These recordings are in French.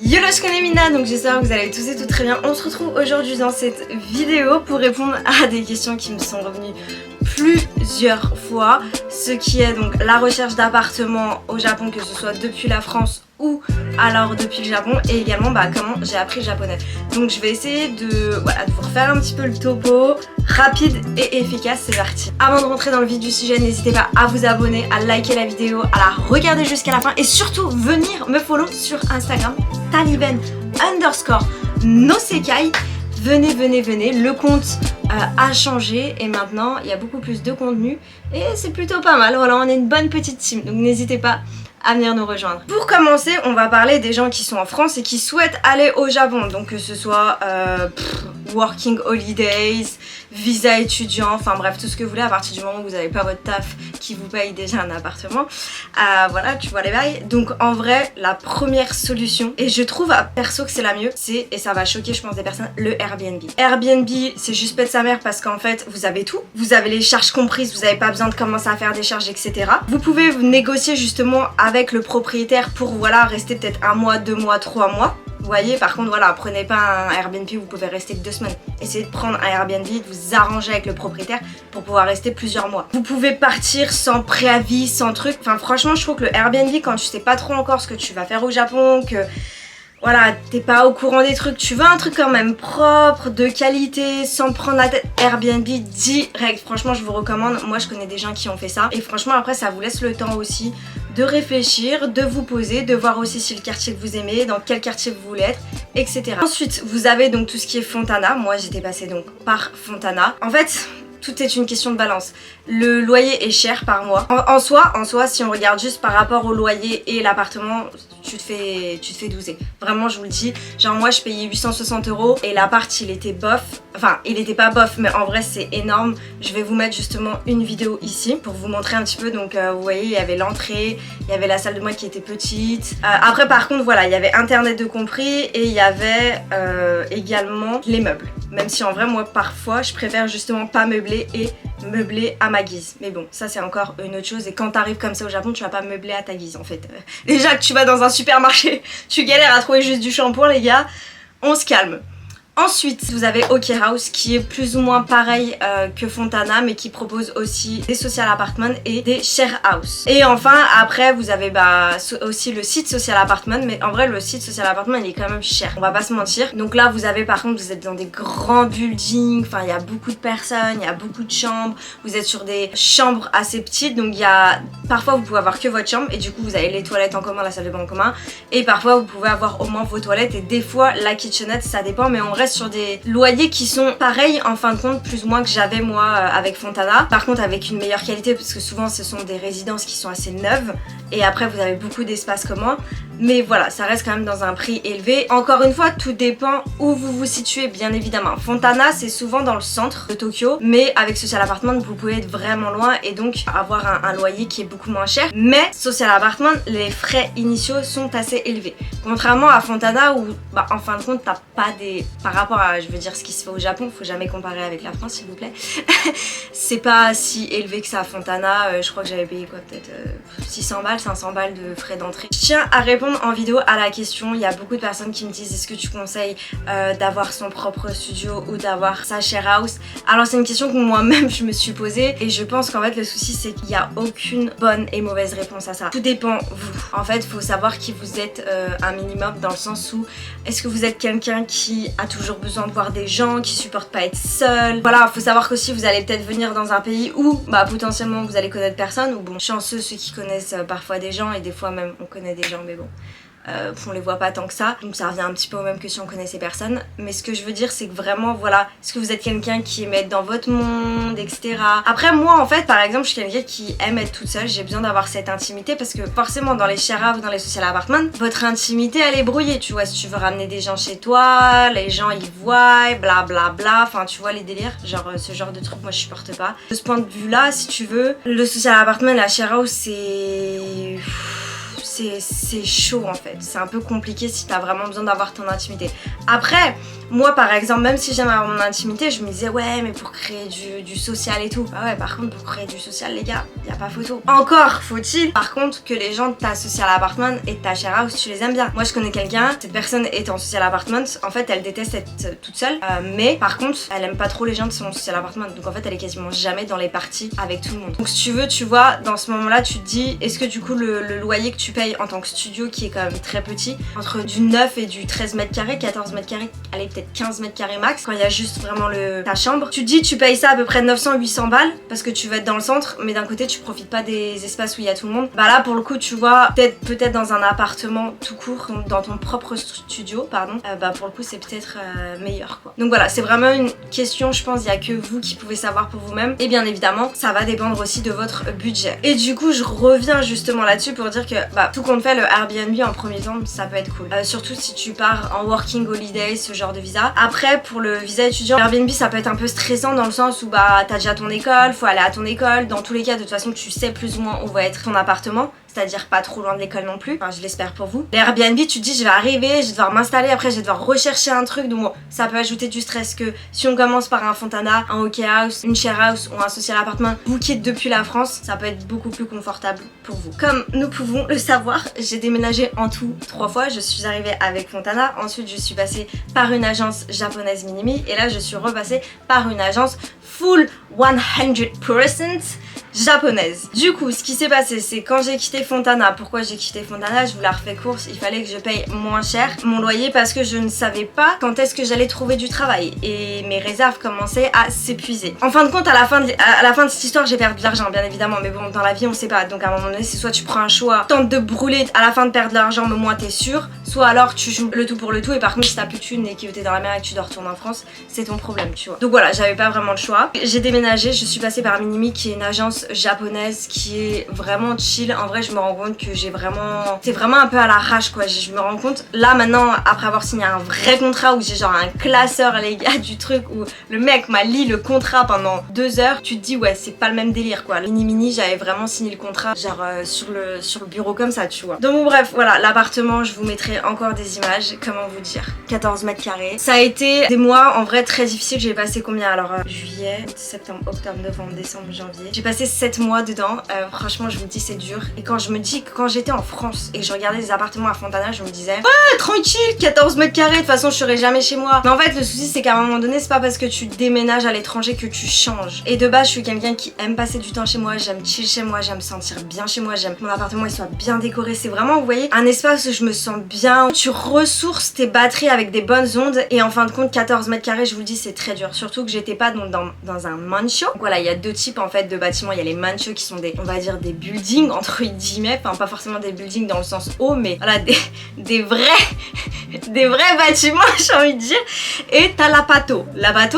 Yo je connais Mina, donc j'espère que vous allez tous et toutes très bien. On se retrouve aujourd'hui dans cette vidéo pour répondre à des questions qui me sont revenues plusieurs fois. Ce qui est donc la recherche d'appartements au Japon, que ce soit depuis la France ou alors depuis le Japon, et également comment j'ai appris le japonais. Donc je vais essayer de vous refaire un petit peu le topo rapide et efficace, c'est parti. Avant de rentrer dans le vif du sujet, n'hésitez pas à vous abonner, à liker la vidéo, à la regarder jusqu'à la fin et surtout venir me follow sur Instagram, Taliben_nosekai. Venez, le compte a changé et maintenant il y a beaucoup plus de contenu et c'est plutôt pas mal. Voilà, on est une bonne petite team, donc n'hésitez pas à venir nous rejoindre. Pour commencer, on va parler des gens qui sont en France et qui souhaitent aller au Japon, donc que ce soit working holidays, visa étudiant, enfin bref, tout ce que vous voulez à partir du moment où vous n'avez pas votre taf qui vous paye déjà un appartement. Voilà, tu vois les bails. Donc en vrai, la première solution, et je trouve perso que c'est la mieux, c'est, et ça va choquer je pense des personnes, le Airbnb. Airbnb, c'est juste pète sa mère parce qu'en fait, vous avez tout. Vous avez les charges comprises, vous n'avez pas besoin de commencer à faire des charges, etc. Vous pouvez négocier justement avec le propriétaire pour rester peut-être 1 mois, 2 mois, 3 mois. Vous voyez, par contre voilà, prenez pas un Airbnb où vous pouvez rester que 2 semaines. Essayez de prendre un Airbnb, de vous arranger avec le propriétaire pour pouvoir rester plusieurs mois. Vous pouvez partir sans préavis, sans truc. Enfin franchement, je trouve que le Airbnb, quand tu sais pas trop encore ce que tu vas faire au Japon, que voilà, t'es pas au courant des trucs, tu veux un truc quand même propre, de qualité, sans prendre la tête, Airbnb direct. Franchement, je vous recommande. Moi, je connais des gens qui ont fait ça. Et franchement, après, ça vous laisse le temps aussi de réfléchir, de vous poser, de voir aussi si le quartier que vous aimez, dans quel quartier vous voulez être, etc. Ensuite, vous avez donc tout ce qui est Fontana. Moi, j'étais passée donc par Fontana. En fait, tout est une question de balance. Le loyer est cher par mois. En soi, si on regarde juste par rapport au loyer et l'appartement, tu te fais douser. Vraiment, je vous le dis. Genre moi, je payais 860 € et l'appart, il était bof. Enfin, il était pas bof, mais en vrai, c'est énorme. Je vais vous mettre justement une vidéo ici pour vous montrer un petit peu. Donc, vous voyez, il y avait l'entrée, il y avait la salle de bain qui était petite. Après, par contre, voilà, il y avait Internet de compris et il y avait également les meubles. Même si en vrai, moi, parfois, je préfère justement pas meubler et meubler à ma guise. Mais bon, ça c'est encore une autre chose. Et quand t'arrives comme ça au Japon, tu vas pas meubler à ta guise en fait. Déjà que tu vas dans un supermarché, tu galères à trouver juste du shampoing, les gars. On se calme. Ensuite, vous avez OK House qui est plus ou moins pareil que Fontana, mais qui propose aussi des social apartments et des share house. Et enfin, après, vous avez aussi le site social apartment, mais en vrai, le site social apartment, il est quand même cher. On va pas se mentir. Donc là, vous avez par contre, vous êtes dans des grands buildings, enfin, il y a beaucoup de personnes, il y a beaucoup de chambres. Vous êtes sur des chambres assez petites, donc parfois, vous pouvez avoir que votre chambre et du coup, vous avez les toilettes en commun, la salle de bain en commun. Et parfois, vous pouvez avoir au moins vos toilettes et des fois, la kitchenette, ça dépend, mais on reste sur des loyers qui sont pareils en fin de compte plus ou moins que j'avais moi avec Fontana. Par contre avec une meilleure qualité parce que souvent ce sont des résidences qui sont assez neuves et après vous avez beaucoup d'espace commun. Mais voilà, ça reste quand même dans un prix élevé. Encore une fois, tout dépend où vous vous situez bien évidemment. Fontana c'est souvent dans le centre de Tokyo, mais avec Social Apartment vous pouvez être vraiment loin et donc avoir un loyer qui est beaucoup moins cher. Mais Social Apartment, les frais initiaux sont assez élevés. Contrairement à Fontana où en fin de compte t'as pas des... Par rapport à, je veux dire, ce qui se fait au Japon, faut jamais comparer avec la France s'il vous plaît. C'est pas si élevé que ça à Fontana, je crois que j'avais payé quoi, peut-être 600 balles, 500 balles de frais d'entrée. Je tiens à répondre en vidéo à la question, il y a beaucoup de personnes qui me disent est-ce que tu conseilles d'avoir son propre studio ou d'avoir sa share house. Alors c'est une question que moi-même je me suis posée et je pense qu'en fait le souci c'est qu'il n'y a aucune bonne et mauvaise réponse à ça. Tout dépend vous. En fait faut savoir qui vous êtes un minimum dans le sens où est-ce que vous êtes quelqu'un qui a toujours besoin de voir des gens, qui supportent pas être seul. Voilà, faut savoir qu'aussi vous allez peut-être venir dans un pays où potentiellement vous allez connaître personne ou bon, chanceux ceux qui connaissent parfois des gens et des fois même on connaît des gens mais bon. On les voit pas tant que ça, donc ça revient un petit peu au même que si on connaissait personne. Mais ce que je veux dire c'est que vraiment voilà, est-ce que vous êtes quelqu'un qui aime être dans votre monde, etc. Après moi en fait par exemple je suis quelqu'un qui aime être toute seule, j'ai besoin d'avoir cette intimité parce que forcément dans les share house, dans les social apartments, votre intimité elle est brouillée, tu vois, si tu veux ramener des gens chez toi, les gens ils voient, bla bla bla, enfin tu vois les délires, genre ce genre de truc moi je supporte pas. De ce point de vue là si tu veux, le social apartment, la share house c'est chaud en fait. C'est un peu compliqué si t'as vraiment besoin d'avoir ton intimité. Après, moi par exemple, même si j'aime avoir mon intimité, je me disais ouais mais pour créer du social et tout. Bah ouais, par contre pour créer du social les gars, y a pas photo. Encore faut-il par contre que les gens de ta social apartment et de ta share house tu les aimes bien. Moi je connais quelqu'un, cette personne est en social apartment, en fait elle déteste être toute seule, mais par contre elle aime pas trop les gens de son social apartment, donc en fait elle est quasiment jamais dans les parties avec tout le monde. Donc si tu veux, tu vois, dans ce moment là tu te dis est-ce que du coup le loyer que tu payes en tant que studio qui est quand même très petit, entre du 9 et du 13 mètres carrés, 14 mètres carrés, allez peut-être 15 mètres carrés max, quand il y a juste vraiment ta chambre, tu te dis tu payes ça à peu près 900-800 balles parce que tu vas être dans le centre, mais d'un côté tu profites pas des espaces où il y a tout le monde. Bah là pour le coup tu vois, peut-être dans un appartement tout court, dans ton propre studio, pardon, bah pour le coup c'est peut-être meilleur quoi. Donc voilà, c'est vraiment une question, je pense, il y a que vous qui pouvez savoir pour vous-même, et bien évidemment ça va dépendre aussi de votre budget. Et du coup je reviens justement là-dessus pour dire que bah tout compte fait, le Airbnb en premier temps ça peut être cool, surtout si tu pars en working holiday, ce genre de visa. Après pour le visa étudiant, Airbnb ça peut être un peu stressant dans le sens où bah t'as déjà ton école, faut aller à ton école, dans tous les cas de toute façon tu sais plus ou moins où va être ton appartement, c'est-à-dire pas trop loin de l'école non plus, enfin je l'espère pour vous. Les Airbnb tu te dis je vais arriver, je vais devoir m'installer, après je vais devoir rechercher un truc, donc bon, ça peut ajouter du stress que si on commence par un Fontana, un hockey house, une share house ou un social apartment booké depuis la France, ça peut être beaucoup plus confortable pour vous. Comme nous pouvons le savoir, j'ai déménagé en tout 3 fois, je suis arrivée avec Fontana, ensuite je suis passée par une agence japonaise Minimi et là je suis repassée par une agence full 100% japonaise. Du coup, ce qui s'est passé, c'est quand j'ai quitté Fontana. Pourquoi j'ai quitté Fontana? Je vous la refais course. Il fallait que je paye moins cher mon loyer parce que je ne savais pas quand est-ce que j'allais trouver du travail et mes réserves commençaient à s'épuiser. En fin de compte, à la fin de cette histoire, j'ai perdu de l'argent, bien évidemment. Mais bon, dans la vie, on sait pas. Donc à un moment donné, c'est soit tu prends un choix, tente de brûler, à la fin de perdre de l'argent, mais au moins t'es sûr. Soit alors tu joues le tout pour le tout et par contre, si t'as plus de thunes et que t'es dans la mer et que tu dois retourner en France, c'est ton problème, tu vois. Donc voilà, j'avais pas vraiment le choix. J'ai déménagé, je suis passée par Minimi qui est une agence japonaise qui est vraiment chill. En vrai je me rends compte que c'est vraiment un peu à l'arrache quoi. Je me rends compte là maintenant après avoir signé un vrai contrat où j'ai genre un classeur les gars du truc où le mec m'a lu le contrat pendant 2 heures, tu te dis ouais c'est pas le même délire quoi. Mini j'avais vraiment signé le contrat genre sur le bureau comme ça tu vois. Donc bon, bref voilà, l'appartement je vous mettrai encore des images, comment vous dire, 14 mètres carrés. Ça a été des mois en vrai très difficiles. J'ai passé combien alors juillet, septembre, octobre, novembre, décembre, janvier. J'ai passé 7 mois dedans. Franchement je vous dis c'est dur. Et quand je me dis que quand j'étais en France et que je regardais les appartements à Fontana, je me disais ouais tranquille 14 mètres carrés, de toute façon je serai jamais chez moi. Mais en fait le souci c'est qu'à un moment donné c'est pas parce que tu déménages à l'étranger que tu changes. Et de base je suis quelqu'un qui aime passer du temps chez moi, j'aime chill chez moi, j'aime me sentir bien chez moi, j'aime que mon appartement il soit bien décoré. C'est vraiment vous voyez un espace où je me sens bien, tu ressources tes batteries avec des bonnes ondes. Et en fin de compte 14 mètres carrés je vous le dis c'est très dur. Surtout que j'étais pas dans un mancho. Donc voilà il y a 2 types en fait de bâtiments. Il y a les manchos qui sont on va dire des buildings entre guillemets, enfin pas forcément des buildings dans le sens haut mais voilà des vrais bâtiments j'ai envie de dire. Et t'as la pato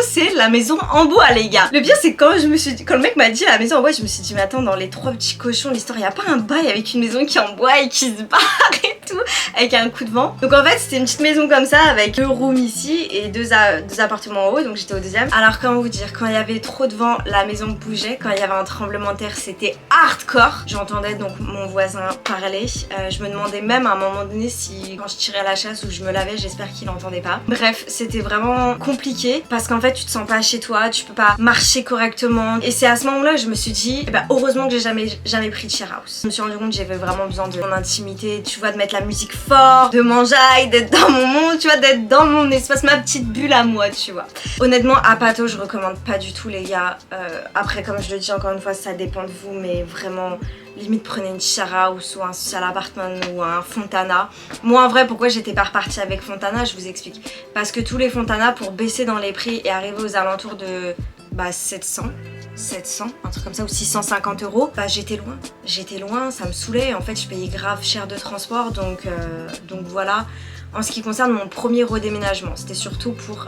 c'est la maison en bois les gars. Le pire c'est quand le mec m'a dit la maison en bois, je me suis dit mais attends, dans les 3 petits cochons l'histoire, y a pas un bail avec une maison qui est en bois et qui se barre et tout avec un coup de vent. Donc en fait c'était une petite maison comme ça avec 2 rooms ici et 2 appartements en haut, donc j'étais au 2e. Alors comment vous dire, quand il y avait trop de vent la maison bougeait, quand il y avait un tremblement de terre c'était hardcore. J'entendais donc mon voisin parler, je me demandais même à un moment donné si quand je tirais la chasse ou je me lavais, j'espère qu'il entendait pas. Bref, c'était vraiment compliqué parce qu'en fait tu te sens pas chez toi, tu peux pas marcher correctement. Et c'est à ce moment-là que je me suis dit eh ben, heureusement que j'ai jamais pris de share house. Je me suis rendu compte que j'avais vraiment besoin de mon intimité, tu vois, de mettre la musique fort, de manger, d'être dans mon monde, tu vois, d'être dans mon espace, ma petite bulle à moi, tu vois. Honnêtement, à Pato, je recommande pas du tout les gars. Après, comme je le dis encore une fois, ça dépend de vous, mais vraiment limite prenez une share house ou un social apartment ou un Fontana. Moi en vrai pourquoi j'étais pas repartie avec Fontana, je vous explique. Parce que tous les Fontana pour baisser dans les prix et arriver aux alentours de 700, un truc comme ça, ou 650 €, bah j'étais loin, ça me saoulait. En fait je payais grave cher de transport, donc voilà. En ce qui concerne mon premier redéménagement, c'était surtout pour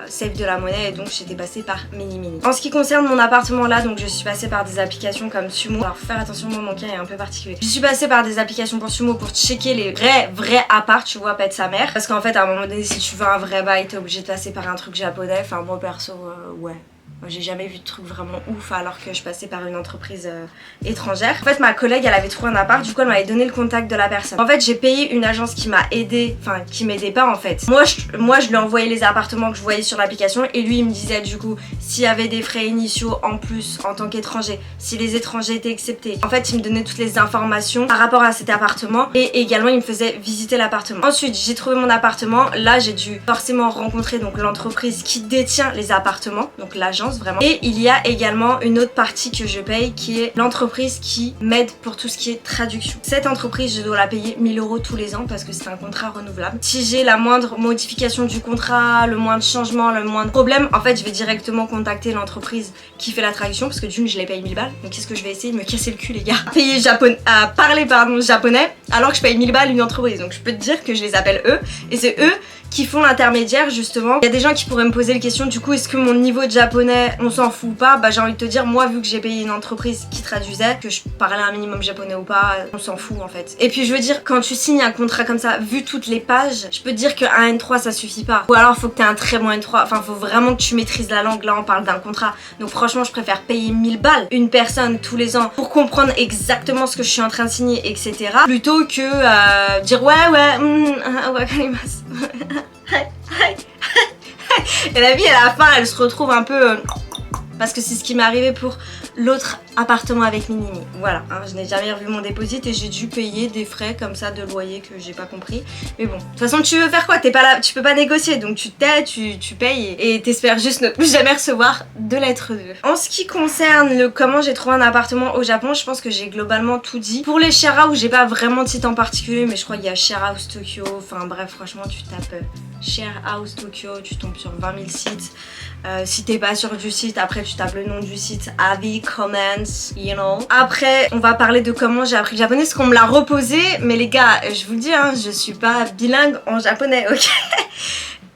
save de la monnaie et donc j'étais passée par Minimi. En ce qui concerne mon appartement là, donc je suis passée par des applications comme Sumo. Alors faut faire attention, moi mon cas est un peu particulier. Je suis passée par des applications pour Sumo pour checker les vrais apparts, tu vois, pas de sa mère. Parce qu'en fait à un moment donné si tu veux un vrai bail t'es obligé de passer par un truc japonais. Enfin moi perso ouais. J'ai jamais vu de truc vraiment ouf alors que je passais par une entreprise étrangère. En fait ma collègue elle avait trouvé un appart, du coup elle m'avait donné le contact de la personne. En fait j'ai payé une agence qui m'a aidé, enfin qui m'aidait pas en fait. Moi je lui envoyais les appartements que je voyais sur l'application et lui il me disait du coup s'il y avait des frais initiaux en plus en tant qu'étranger, si les étrangers étaient acceptés. En fait il me donnait toutes les informations par rapport à cet appartement et également il me faisait visiter l'appartement. Ensuite j'ai trouvé mon appartement, là j'ai dû forcément rencontrer donc l'entreprise qui détient les appartements, donc l'agence vraiment. Et il y a également une autre partie que je paye qui est l'entreprise qui m'aide pour tout ce qui est traduction. Cette entreprise je dois la payer 1000 € tous les ans parce que c'est un contrat renouvelable. Si j'ai la moindre modification du contrat, le moindre changement, le moindre problème, en fait je vais directement contacter l'entreprise qui fait la traduction parce que d'une je les paye 1000 balles. Donc qu'est-ce que je vais essayer de me casser le cul les gars, à parler japonais alors que je paye 1000 balles une entreprise. Donc je peux te dire que je les appelle eux et c'est eux qui font l'intermédiaire justement. Il y a des gens qui pourraient me poser la question du coup est-ce que mon niveau de japonais on s'en fout ou pas. Bah j'ai envie de te dire moi vu que j'ai payé une entreprise qui traduisait, que je parlais un minimum japonais ou pas, on s'en fout en fait. Et puis je veux dire quand tu signes un contrat comme ça, vu toutes les pages, je peux te dire qu'un N3 ça suffit pas. Ou alors faut que t'aies un très bon N3, enfin faut vraiment que tu maîtrises la langue, là on parle d'un contrat. Donc franchement je préfère payer 1000 balles une personne tous les ans pour comprendre exactement ce que je suis en train de signer etc. Plutôt que dire wakarimasu. Et la vie à la fin elle se retrouve un peu parce que c'est ce qui m'est arrivé pour l'autre appartement avec Minimi. Voilà, hein, je n'ai jamais revu mon déposit et j'ai dû payer des frais comme ça de loyer que j'ai pas compris. Mais bon, de toute façon tu veux faire quoi? T'es pas là, tu peux pas négocier donc tu tais, tu payes et t'espères juste ne plus jamais recevoir de lettre 2. En ce qui concerne le comment j'ai trouvé un appartement au Japon, je pense que j'ai globalement tout dit. Pour les share house, j'ai pas vraiment de site en particulier mais je crois qu'il y a Share House Tokyo, enfin bref franchement tu tapes Share House Tokyo, tu tombes sur 20 000 sites. Si t'es pas sûr du site, après tu tapes le nom du site, avis, comments, you know. Après, on va parler de comment j'ai appris le japonais, parce qu'on me l'a reposé, mais les gars, je vous le dis, hein, je suis pas bilingue en japonais, ok?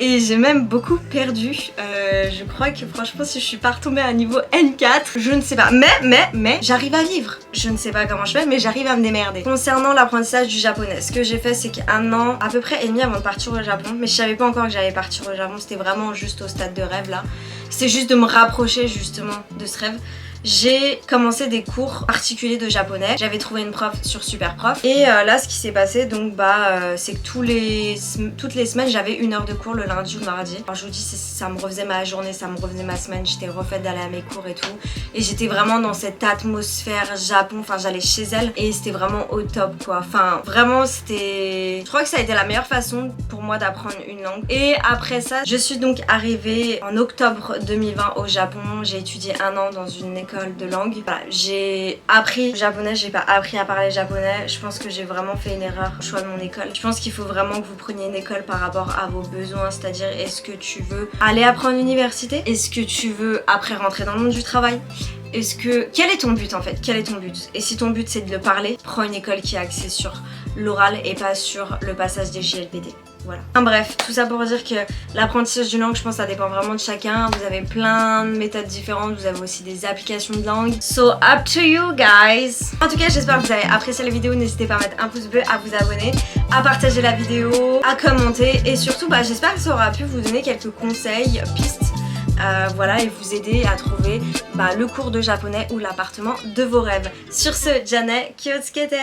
Et j'ai même beaucoup perdu. Je crois que franchement si je suis pas retombée à un niveau N4, je ne sais pas. Mais j'arrive à vivre. Je ne sais pas comment je fais mais j'arrive à me démerder. Concernant l'apprentissage du japonais, ce que j'ai fait c'est qu'un an à peu près et demi avant de partir au Japon, mais je savais pas encore que j'allais partir au Japon, c'était vraiment juste au stade de rêve là. C'était juste de me rapprocher justement de ce rêve. J'ai commencé des cours particuliers de japonais. J'avais trouvé une prof sur Superprof. Et là ce qui s'est passé donc c'est que toutes les semaines j'avais 1 heure de cours le lundi ou le mardi. Alors je vous dis ça me refaisait ma journée, ça me refaisait ma semaine. J'étais refaite d'aller à mes cours et tout. Et j'étais vraiment dans cette atmosphère Japon. Enfin j'allais chez elle et c'était vraiment au top quoi. Enfin vraiment c'était... Je crois que ça a été la meilleure façon pour moi d'apprendre une langue. Et après ça je suis donc arrivée en octobre 2020 au Japon. J'ai étudié 1 an dans une école de langue. Voilà, j'ai appris le japonais, j'ai pas appris à parler japonais. Je pense que j'ai vraiment fait une erreur au choix de mon école. Je pense qu'il faut vraiment que vous preniez une école par rapport à vos besoins, c'est-à-dire est-ce que tu veux aller apprendre l'université? Est-ce que tu veux après rentrer dans le monde du travail? Quel est ton but en fait? Quel est ton but? Et si ton but c'est de le parler, prends une école qui est axée sur l'oral et pas sur le passage des JLPT. Voilà. Enfin, bref, tout ça pour dire que l'apprentissage d'une langue, je pense que ça dépend vraiment de chacun. Vous avez plein de méthodes différentes, vous avez aussi des applications de langue. So up to you guys. En tout cas, j'espère que vous avez apprécié la vidéo. N'hésitez pas à mettre un pouce bleu, à vous abonner, à partager la vidéo, à commenter. Et surtout, j'espère que ça aura pu vous donner quelques conseils, pistes. Voilà, et vous aider à trouver le cours de japonais ou l'appartement de vos rêves. Sur ce, Janet, Kyotskete!